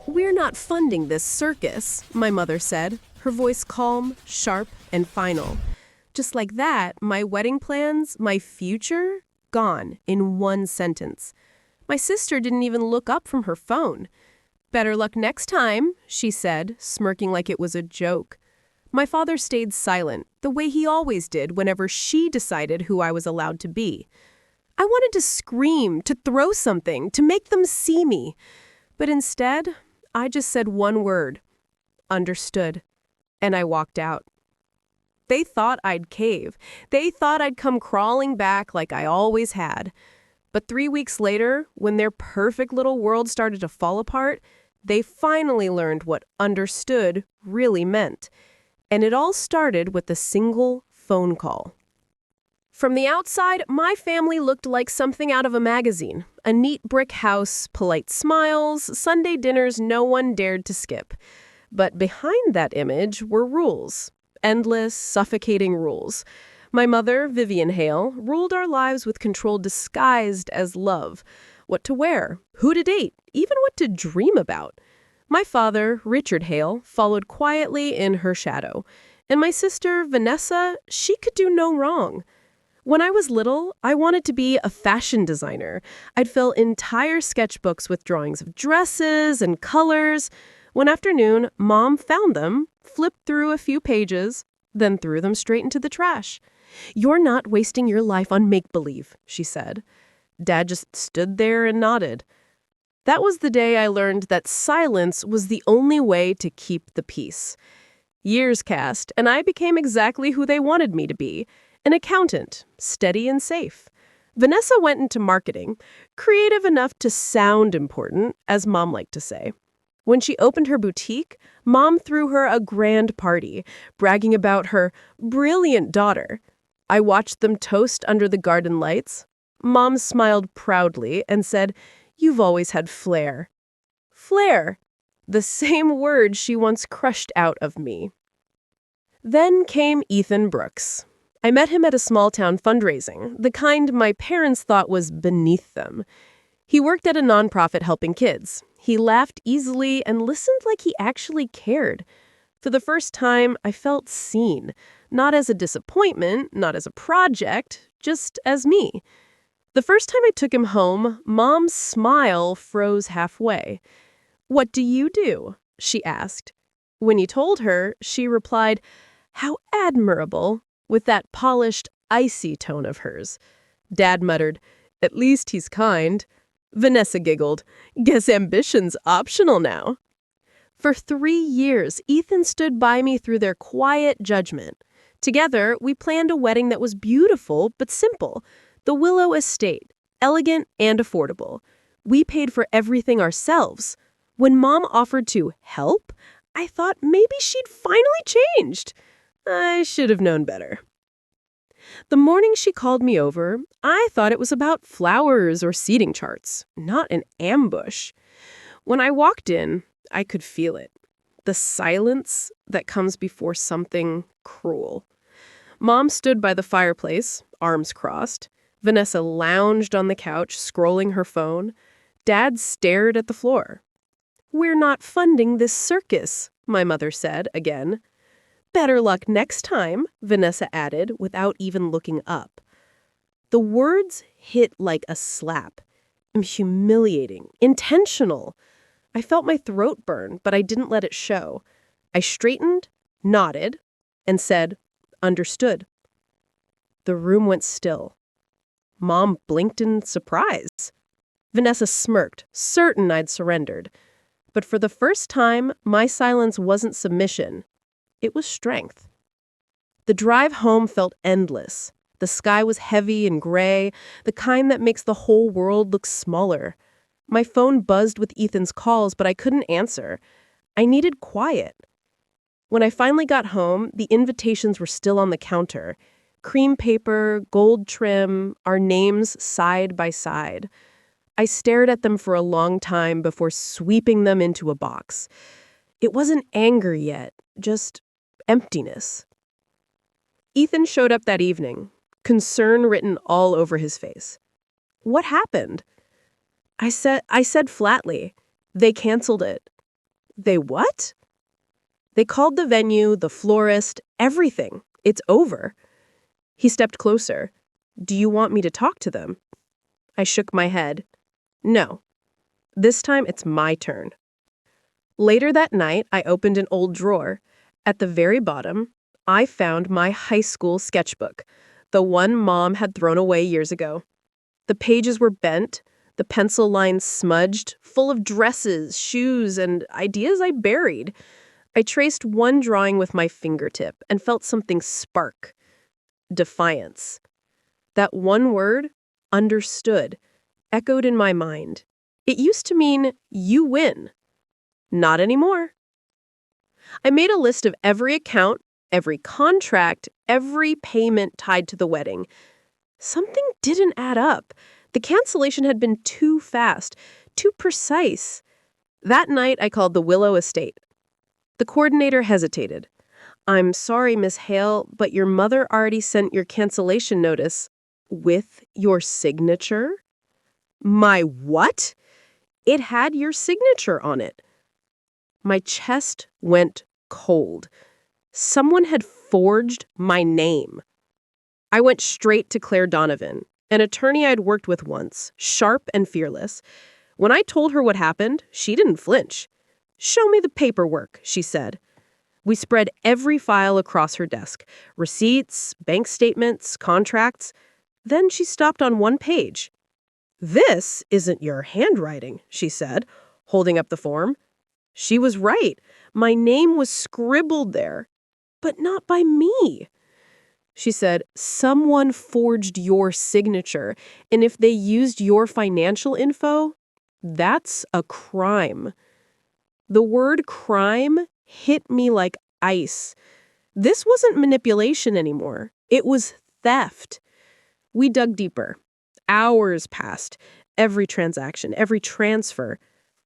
"We're not funding this circus," my mother said, her voice calm, sharp, and final. Just like that, my wedding plans, my future, gone in one sentence. My sister didn't even look up from her phone. "Better luck next time," she said, smirking like it was a joke. My father stayed silent, the way he always did whenever she decided who I was allowed to be. I wanted to scream, to throw something, to make them see me. But instead, I just said one word, "Understood," and I walked out. They thought I'd cave. They thought I'd come crawling back like I always had. But 3 weeks later, when their perfect little world started to fall apart, they finally learned what understood really meant. And it all started with a single phone call. From the outside, my family looked like something out of a magazine. A neat brick house, polite smiles, Sunday dinners no one dared to skip. But behind that image were rules. Endless, suffocating rules. My mother, Vivian Hale, ruled our lives with control disguised as love. What to wear, who to date, even what to dream about. My father, Richard Hale, followed quietly in her shadow. And my sister, Vanessa, she could do no wrong. When I was little, I wanted to be a fashion designer. I'd fill entire sketchbooks with drawings of dresses and colors. One afternoon, Mom found them, flipped through a few pages, then threw them straight into the trash. "You're not wasting your life on make-believe," she said. Dad just stood there and nodded. That was the day I learned that silence was the only way to keep the peace. Years passed, and I became exactly who they wanted me to be, an accountant, steady and safe. Vanessa went into marketing, creative enough to sound important, as Mom liked to say. When she opened her boutique, Mom threw her a grand party, bragging about her brilliant daughter. I watched them toast under the garden lights. Mom smiled proudly and said, "You've always had flair." Flair, the same word she once crushed out of me. Then came Ethan Brooks. I met him at a small-town fundraising, the kind my parents thought was beneath them. He worked at a nonprofit helping kids. He laughed easily and listened like he actually cared. For the first time, I felt seen, not as a disappointment, not as a project, just as me. The first time I took him home, Mom's smile froze halfway. "What do you do?" she asked. When he told her, she replied, "How admirable," with that polished, icy tone of hers. Dad muttered, "At least he's kind." Vanessa giggled, "Guess ambition's optional now." For 3 years, Ethan stood by me through their quiet judgment. Together, we planned a wedding that was beautiful but simple. The Willow Estate, elegant and affordable. We paid for everything ourselves. When Mom offered to help, I thought maybe she'd finally changed. I should have known better. The morning she called me over, I thought it was about flowers or seating charts, not an ambush. When I walked in, I could feel it. The silence that comes before something cruel. Mom stood by the fireplace, arms crossed. Vanessa lounged on the couch, scrolling her phone. Dad stared at the floor. "We're not funding this circus," my mother said again. "Better luck next time," Vanessa added without even looking up. The words hit like a slap. Humiliating, intentional. I felt my throat burn, but I didn't let it show. I straightened, nodded, and said, "Understood." The room went still. Mom blinked in surprise. Vanessa smirked, certain I'd surrendered. But for the first time, my silence wasn't submission. It was strength. The drive home felt endless. The sky was heavy and gray, the kind that makes the whole world look smaller. My phone buzzed with Ethan's calls, but I couldn't answer. I needed quiet. When I finally got home, the invitations were still on the counter. Cream paper, gold trim, our names side by side. I stared at them for a long time before sweeping them into a box. It wasn't anger yet, just emptiness. Ethan showed up that evening, concern written all over his face. "What happened?" I said flatly, "They canceled it." They what? They called the venue, the florist, everything. It's over. He stepped closer. Do you want me to talk to them? I shook my head. No. This time it's my turn. Later that night, I opened an old drawer. At the very bottom, I found my high school sketchbook, the one Mom had thrown away years ago. The pages were bent, the pencil lines smudged, full of dresses, shoes, and ideas I buried. I traced one drawing with my fingertip and felt something spark. Defiance. That one word, understood, echoed in my mind. It used to mean, you win. Not anymore. I made a list of every account, every contract, every payment tied to the wedding. Something didn't add up. The cancellation had been too fast, too precise. That night, I called the Willow Estate. The coordinator hesitated. I'm sorry, Miss Hale, but your mother already sent your cancellation notice with your signature? My what? It had your signature on it. My chest went cold. Someone had forged my name. I went straight to Claire Donovan, an attorney I'd worked with once, sharp and fearless. When I told her what happened, she didn't flinch. Show me the paperwork, she said. We spread every file across her desk, receipts, bank statements, contracts. Then she stopped on one page. This isn't your handwriting, she said, holding up the form. She was right. My name was scribbled there, but not by me. She said, someone forged your signature, and if they used your financial info, that's a crime. The word crime hit me like ice. This wasn't manipulation anymore. It was theft. We dug deeper. Hours passed. Every transaction, every transfer.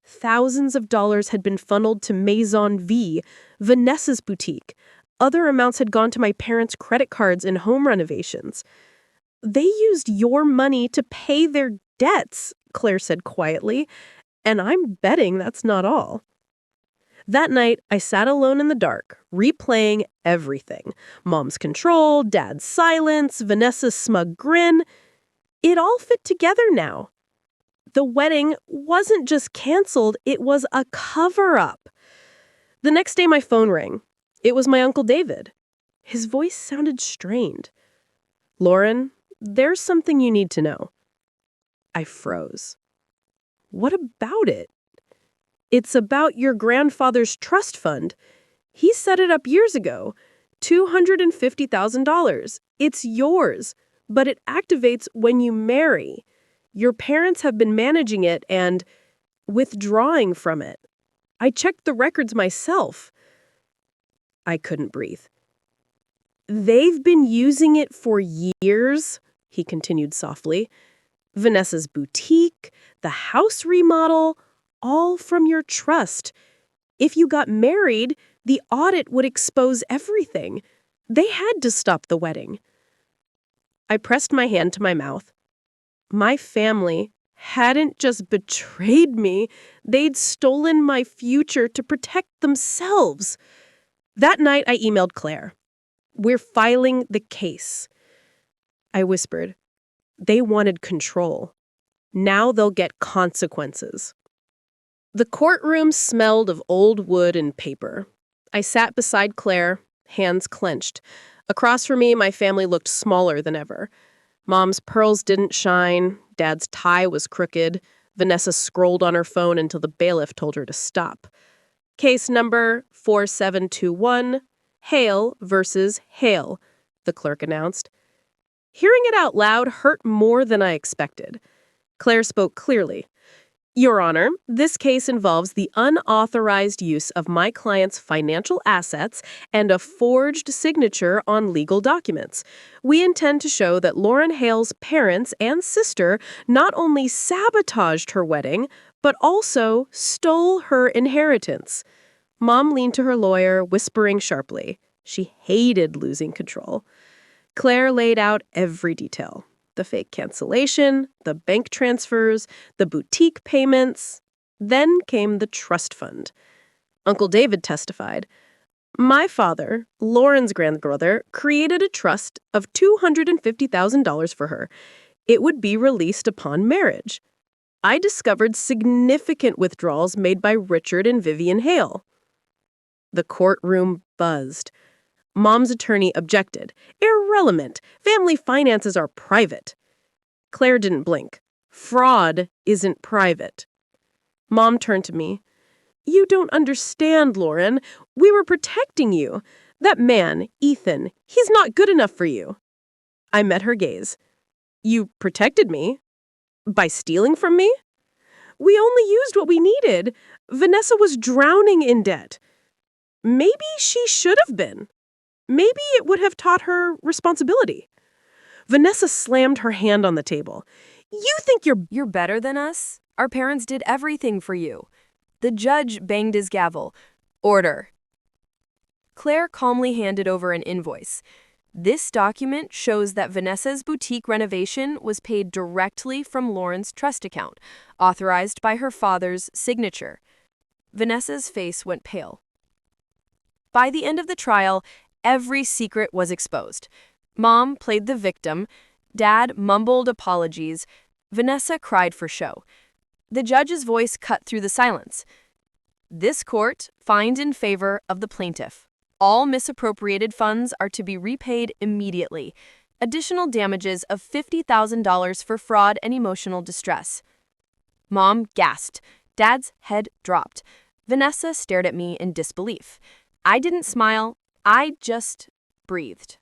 Thousands of dollars had been funneled to Maison V, Vanessa's boutique. Other amounts had gone to my parents' credit cards and home renovations. They used your money to pay their debts, Claire said quietly, and I'm betting that's not all. That night, I sat alone in the dark, replaying everything. Mom's control, Dad's silence, Vanessa's smug grin. It all fit together now. The wedding wasn't just canceled, it was a cover-up. The next day, my phone rang. It was my Uncle David. His voice sounded strained. Lauren, there's something you need to know. I froze. What about it? It's about your grandfather's trust fund. He set it up years ago. $250,000. It's yours, but it activates when you marry. Your parents have been managing it and withdrawing from it. I checked the records myself. I couldn't breathe. They've been using it for years, he continued softly. Vanessa's boutique, the house remodel, all from your trust. If you got married, the audit would expose everything. They had to stop the wedding. I pressed my hand to my mouth. My family hadn't just betrayed me, they'd stolen my future to protect themselves. That night, I emailed Claire. We're filing the case. I whispered. They wanted control. Now they'll get consequences. The courtroom smelled of old wood and paper. I sat beside Claire, hands clenched. Across from me, my family looked smaller than ever. Mom's pearls didn't shine. Dad's tie was crooked. Vanessa scrolled on her phone until the bailiff told her to stop. Case number 4721, Hale versus Hale, the clerk announced. Hearing it out loud hurt more than I expected. Claire spoke clearly. Your Honor, this case involves the unauthorized use of my client's financial assets and a forged signature on legal documents. We intend to show that Lauren Hale's parents and sister not only sabotaged her wedding, but also stole her inheritance. Mom leaned to her lawyer, whispering sharply. She hated losing control. Claire laid out every detail. The fake cancellation, the bank transfers, the boutique payments. Then came the trust fund. Uncle David testified. My father, Lauren's grandmother, created a trust of $250,000 for her. It would be released upon marriage. I discovered significant withdrawals made by Richard and Vivian Hale. The courtroom buzzed. Mom's attorney objected. Irrelevant. Family finances are private. Claire didn't blink. Fraud isn't private. Mom turned to me. You don't understand, Lauren. We were protecting you. That man, Ethan, he's not good enough for you. I met her gaze. You protected me? By stealing from me? We only used what we needed. Vanessa was drowning in debt. Maybe she should have been. Maybe it would have taught her responsibility. Vanessa slammed her hand on the table. You think You're better than us? Our parents did everything for you. The judge banged his gavel. Order. Claire calmly handed over an invoice. This document shows that Vanessa's boutique renovation was paid directly from Lauren's trust account, authorized by her father's signature. Vanessa's face went pale. By the end of the trial, every secret was exposed. Mom played the victim. Dad mumbled apologies. Vanessa cried for show. The judge's voice cut through the silence. This court finds in favor of the plaintiff. All misappropriated funds are to be repaid immediately. Additional damages of $50,000 for fraud and emotional distress. Mom gasped. Dad's head dropped. Vanessa stared at me in disbelief. I didn't smile. I just breathed.